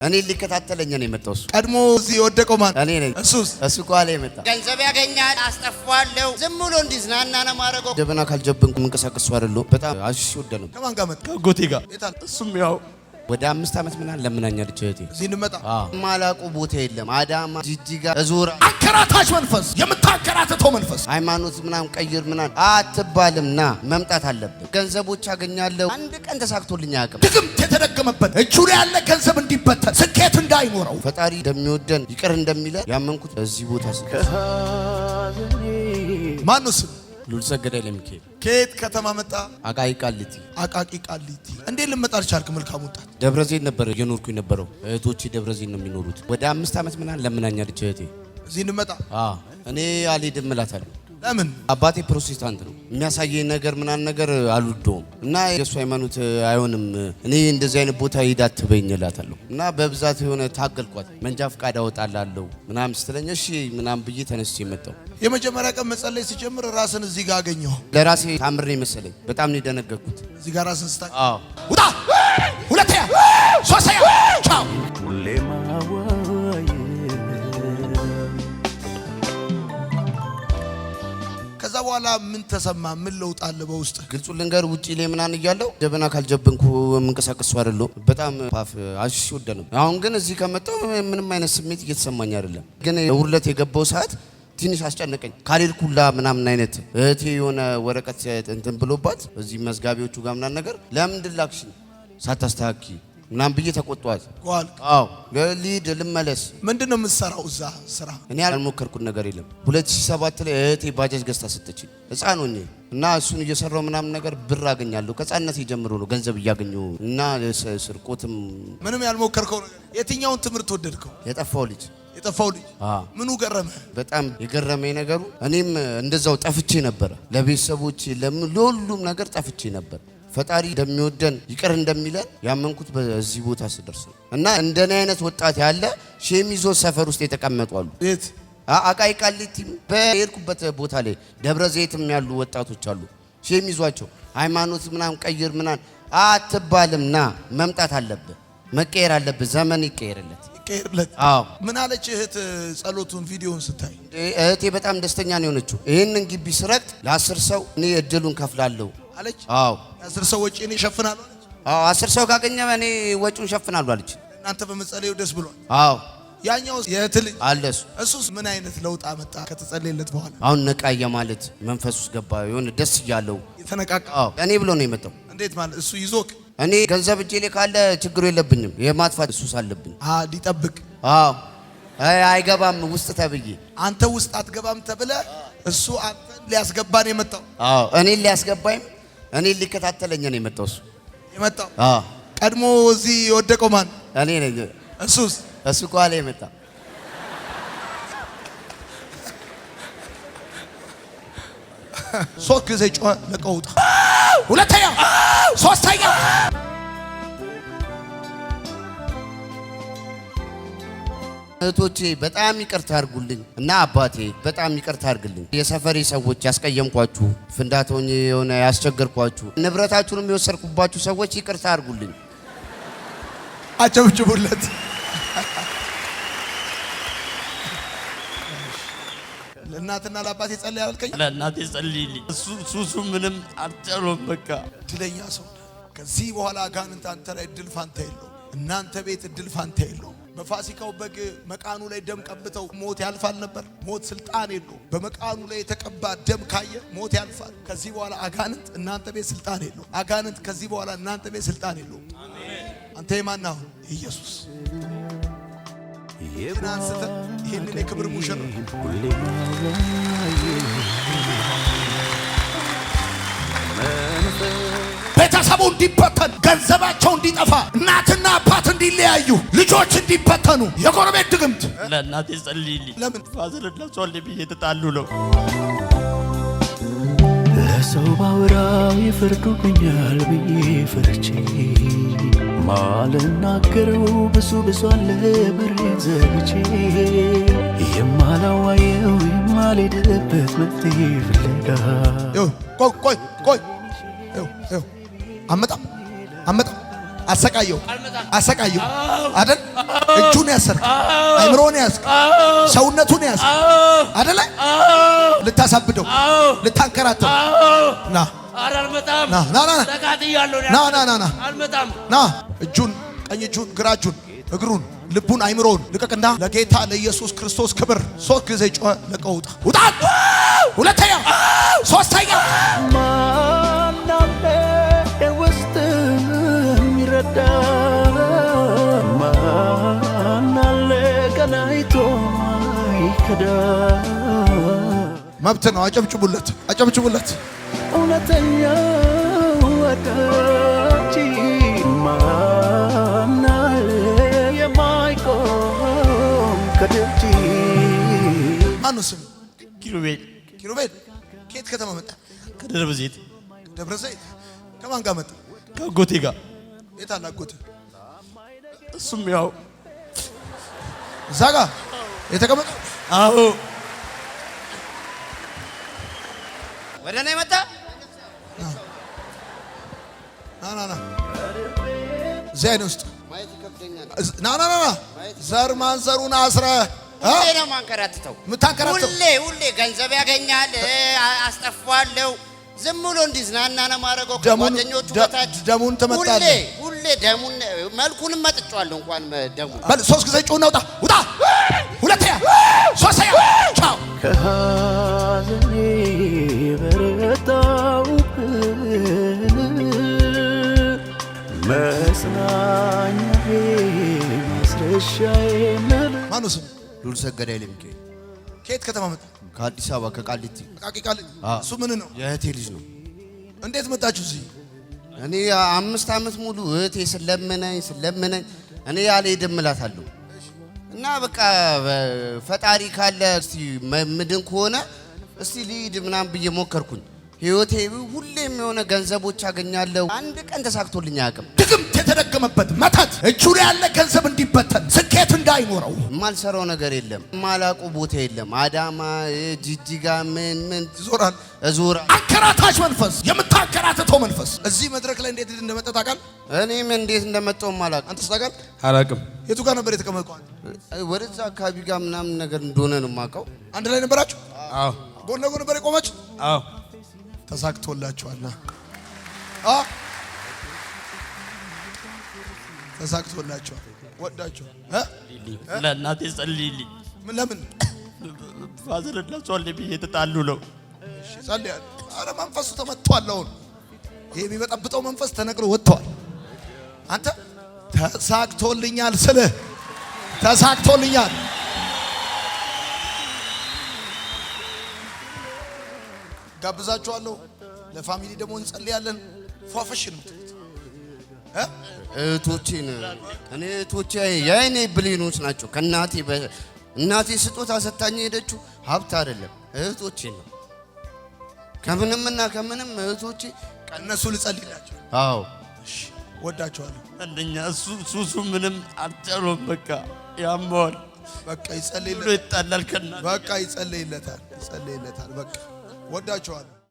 እኔ ሊከታተለኝ ነው የመጣው። እሱ ቀድሞ እዚህ የወደቀው ማን? እኔ ነኝ። እሱ ቋላ የመጣ ገንዘብ ያገኛል፣ አስጠፋዋለሁ። ዝም ብሎ እንዲዝናና ነው ማረገው። ጀበና ካልጀበንኩ መንቀሳቀስ አይደለም። በጣም አሽሽ ወደ ነው። ከማን ጋር መጣ? ከጎቴ ጋር። እሱም ያው ወደ 5 ዓመት ምናምን ለምናኛለች እህቴ። እዚህ እንመጣ ማላቁ ቦታ የለም። አዳማ ጂጂጋ እዞራ አንከራታች መንፈስ፣ የምታከራተተው መንፈስ ሃይማኖት ምናምን ቀይር ምናምን አትባልምና መምጣት አለብን። ገንዘቦች አገኛለሁ። አንድ ቀን ተሳክቶልኝ አያውቅም። ድግምት የተደገመበት እጁ ላይ ያለ ገንዘብ እንዲበተን ስኬት እንዳይኖረው ፈጣሪ እንደሚወደን ይቅር እንደሚለን ያመንኩት እዚህ ቦታ ማን ነው ስም? ሉል ሰገደ ለሚካኤል። ከየት ከተማ መጣ? አቃቂ ቃሊቲ። አቃቂ ቃሊቲ። እንዴት ልመጣ አልቻልክ? መልካም ወጣት። ደብረዘይት ነበር እየኖርኩኝ ነበረው። እህቶቼ ደብረዘይት ነው የሚኖሩት። ወደ 5 ዓመት ምናምን ለምናኛለች እህቴ። እዚህ እንመጣ እኔ አልሄድም እላታለሁ። ለምን? አባቴ ፕሮቴስታንት ነው። የሚያሳየኝ ነገር ምናምን ነገር አልወደውም እና የሱ ሃይማኖት አይሆንም። እኔ እንደዚህ አይነት ቦታ ሄድ አትበይኝ እላታለሁ እና በብዛት የሆነ ታገልኳት። መንጃ ፍቃድ አወጣላለሁ ምናምን ስትለኝ እሺ ምናምን ብዬ ተነስቼ መጣሁ። የመጀመሪያ ቀን መጸለይ ሲጀምር ራስን እዚህ ጋር አገኘሁ። ለራሴ ታምሬ መሰለኝ። በጣም ነው የደነገጥኩት። እዚህ ጋር ራስን ስታይ ውጣ፣ ሁለተኛ፣ ሶስተኛ፣ ቻው። ከዛ በኋላ ምን ተሰማ? ምን ለውጥ አለ በውስጥ? ግልጹ ልንገር፣ ውጪ ላይ ምናምን እያለሁ ጀበና ካልጀበንኩ መንቀሳቀስ አይደለም። በጣም ፓፍ አሽሽ ወደ ነው። አሁን ግን እዚህ ከመጣሁ ምንም አይነት ስሜት እየተሰማኝ አይደለም። ግን ውርለት የገባው ሰዓት ትንሽ አስጨነቀኝ። ካልልኩላ ምናምን አይነት እህቴ የሆነ ወረቀት እንትን ብሎባት እዚህ መዝጋቢዎቹ ጋር ምናምን ነገር ለምንድን ላክሽኝ ሳታስተካኪ ምናምን ብዬ ተቆጣኋት። ለሊድ ልመለስ። ምንድነው የምትሰራው እዛ ስራ? እኔ ያልሞከርኩት ነገር የለም። 2007 ላይ እህቴ ባጃጅ ገዝታ ሰጠችኝ ሕፃን ሆኜ እና እሱን እየሰራው ምናምን ነገር ብር አገኛለሁ። ከሕፃንነት ጀምሮ ነው ገንዘብ እያገኘሁ እና ስርቆትም ምንም ያልሞከርከው ነገር። የትኛውን ትምህርት ወደድከው? የጠፋው ልጅ ምኑ ገረመ? በጣም የገረመኝ ነገሩ እኔም እንደዛው ጠፍቼ ነበር። ለቤተሰቦቼ ለሁሉም ነገር ጠፍቼ ነበር። ፈጣሪ እንደሚወደን ይቅር እንደሚለን ያመንኩት በዚህ ቦታ ስደርስ እና እንደኔ አይነት ወጣት ያለ ሸሚዞ ሰፈር ውስጥ የተቀመጡ አሉ። የት? አቃቂ ቃሊቲ በሄድኩበት ቦታ ላይ ደብረዘይትም ያሉ ወጣቶች አሉ። ሸሚዟቸው ሃይማኖት ምናምን ቀይር ምናምን አትባልምና መምጣት አለብህ፣ መቀየር አለብህ። ዘመን ይቀየርለት። ምን አለች እህት? ጸሎቱን ቪዲዮን ስታይ እህቴ በጣም ደስተኛ ነው የሆነችው። ይሄንን ግቢ ስረግጥ ለ10 ሰው እኔ እድሉን ከፍላለሁ አለች። 10 ሰው ወጪ እኔ እሸፍናለሁ አለች። 10 ሰው ካገኘ እኔ ወጪውን እሸፍናለሁ አለች። እናንተ በመጸለዩ ደስ ብሏል። ያኛው የእህት ልጅ አለሱ እሱስ ምን አይነት ለውጥ አመጣ ከተጸለየለት በኋላ? አሁን ነቃየ ማለት መንፈስ ውስጥ ገባ። የሆነ ደስ እያለው የተነቃቃ እኔ ብሎ ነው የመጣው። እንዴት ማለት? እሱ ይዞክ? እኔ ገንዘብ እጄ ላይ ካለ ችግሩ የለብኝም። የማጥፋት ሱስ አለብኝ። ሊጠብቅ አይገባም ውስጥ ተብዬ። አንተ ውስጥ አትገባም ተብለ እሱ አንተን ሊያስገባ ነው የመጣው። እኔን ሊያስገባኝ እኔን ሊከታተለኝ ነው የመጣው። እሱ የመጣው ቀድሞ እዚህ የወደቀው ማን? እኔ ነኝ። እሱ ቋላ የመጣ ሶስት ጊዜ ጮኸ። ለቀውጣ ሁለተኛ፣ ሶስተኛ። እህቶቼ በጣም ይቅርታ አድርጉልኝ እና አባቴ በጣም ይቅርታ አድርግልኝ። የሰፈሬ ሰዎች ያስቀየምኳችሁ፣ ፍንዳቶኝ የሆነ ያስቸገርኳችሁ፣ ንብረታችሁንም የወሰድኩባችሁ ሰዎች ይቅርታ አድርጉልኝ። አጨብጭቡለት። ለእናትና ለአባቴ ጸልይ አልከኝ? ለእናቴ ጸልይልኝ። ሱሱ ምንም አልቻለውም። በቃ እድለኛ ሰው። ከዚህ በኋላ አጋንንት አንተ ላይ እድል ፋንታ የለው። እናንተ ቤት እድል ፋንታ የለው። በፋሲካው በግ መቃኑ ላይ ደም ቀብተው ሞት ያልፋል ነበር። ሞት ስልጣን የለው። በመቃኑ ላይ የተቀባ ደም ካየ ሞት ያልፋል። ከዚህ በኋላ አጋንንት እናንተ ቤት ስልጣን የለው። አጋንንት ከዚህ በኋላ እናንተ ቤት ስልጣን የለው። አንተ የማን ነህ? ኢየሱስ። ይህንን የክብር ሙሽራ ቤተሰቡ እንዲበተን፣ ገንዘባቸው እንዲጠፋ፣ እናትና አባት እንዲለያዩ፣ ልጆች እንዲበተኑ የጎረቤት ድግምት። ለእናቴ ጸልይልኝ። ለምን? ፋዘርና ሷል ብዬ ተጣሉ ነው። ለሰው ባወራው ይፈርዱብኛል ብዬ ፈርቼ ማልናገረው ብዙ አለ በሬን ዘግቼ የማላዋየው የማልሄድበት መፍትሄ ፍለጋ ቆይ አመጣ አሰቃየው አሰቃየው አይደል? እጁን ያሰርክ፣ አይምሮን ያስክ፣ ሰውነቱን ያስክ አይደል? ልታሳብደው፣ ልታንከራተው ና ና እጁን፣ ቀኝ እጁን፣ ግራ እጁን፣ እግሩን፣ ልቡን፣ አይምሮን ልቀቅና ለጌታ ለኢየሱስ ክርስቶስ ክብር 3 ጊዜ ጮኸ። ለቀው ውጣ ውጣ። ሁለተኛ ሶስተኛ ማናለ ውስጥ የሚረዳ ማናለ ቀናይቶ ይከዳ። መብት ነው። አጨብጭቡለት፣ አጨብጭቡለት። እውነተኛ ወዳጅ ማናለ የማይቆም ከደጅ። ማነው ስም? ኪሩቤል። ኪሩቤል ከየት ከተማ መጣ? ከደብረ ዘይት። ደብረ ዘይት። ከማን ጋር መጣ? ከአጎቴ ጋር። የት አለ አጎቴ? እሱም ያው እዛ ጋር የተቀመጠው። አዎ ወደ እኔ መጣ። ና ና ና እዚህ አይነ ውስጥ ማየት ይከብደኛል። ና ና ና ዘር ማንዘሩን አስረህ ሁሌ ነው ማንከራትተው። የምታንከራተው ሁሌ ገንዘብ ያገኛል፣ አስጠፋለሁ። ዝም ብሎ እንዲዝናና ነው ማረገው። ደሙን ከጓደኞቹ በታች ደሙን ትመጣለህ። ሁሌ ደሙን መልኩንም መጥጫለሁ። እንኳን ደሙን በል 3 ጊዜ ጩኸና ውጣ ውጣ። ሁለተኛ ሶስተኛ ቻው። ከሐዘኔ በረታውብህ መጽናኛዬ ማስረሻዬ ማነው ስም? ሉል ሰገድ ኃይለ ሚካኤል። ከየት ከተማ መጣ? ከአዲስ አበባ ከቃሊቲ። ቃሊቲ። እሱ ምን ነው? የእህቴ ልጅ ነው። እንዴት መጣችሁ እዚህ? እኔ 5 ዓመት ሙሉ እህቴ ስለምነኝ እኔ አልሄድም እላታለሁ። እና በቃ ፈጣሪ ካለ እስቲ ምድን ከሆነ እስቲ ልሂድ ምናምን ብዬ ሞከርኩኝ። ህይወቴ ሁሌም የሆነ ገንዘቦች አገኛለሁ። አንድ ቀን ተሳክቶልኝ አያውቅም። ድግምት የተደገመበት መተት እጁ ላይ ያለ ገንዘብ እንዲበተን ስኬት እንዳይኖረው የማልሰራው ነገር የለም። የማላውቀው ቦታ የለም። አዳማ፣ ጅጅጋ ምን ዞራል ዞራ። አንከራታች መንፈስ፣ የምታንከራተተው መንፈስ እዚህ መድረክ ላይ እንዴት እንደመጣ ታውቃለህ? እኔም እንዴት እንደመጣው ማላውቅ። አንተስ ታውቃለህ? አላውቅም። የቱ ጋር ነበር የተቀመጥከው? ወደዛ አካባቢ ጋር ምናምን ነገር እንደሆነ ነው የማውቀው። አንድ ላይ ነበራችሁ? አዎ ጎን ለጎን ነበር የቆማችሁ? አዎ። ተሳክቶላችኋል። ተሳክቶላችኋል። ወዳችኋል። ለእናቴ ጸልይልኝ። ምን ለምን ፋዘርና ጾል ብዬ ተጣሉ ነው። እሺ ጸልያለሁ። አረ መንፈሱ ተመቷል። አሁን ይሄ የሚበጠብጠው መንፈስ ተነግሮ ወጥቷል። አንተ ተሳክቶልኛል ስልህ ተሳክቶልኛል። ጋብዛችኋለሁ። ለፋሚሊ ደግሞ እንጸልያለን። ፏፈሽ ነው እህቶቼን እኔ እህቶቼ የኔ ብሌኖች ናቸው። እናቴ ስጦታ ሰጣኝ ሄደችው ሀብት አይደለም እህቶቼ ነው። ከምንምና ከምንም እህቶቼ እነሱ ልጸልይላቸው። አዎ እሺ ወዳቸዋለሁ። አንደኛ ሱሱ ምንም አልቻለውም። በቃ ያመዋል። በቃ ይጸልይለታል። ይጣላል ከና በቃ ይጸልይለታል። በቃ ወዳቸዋለሁ።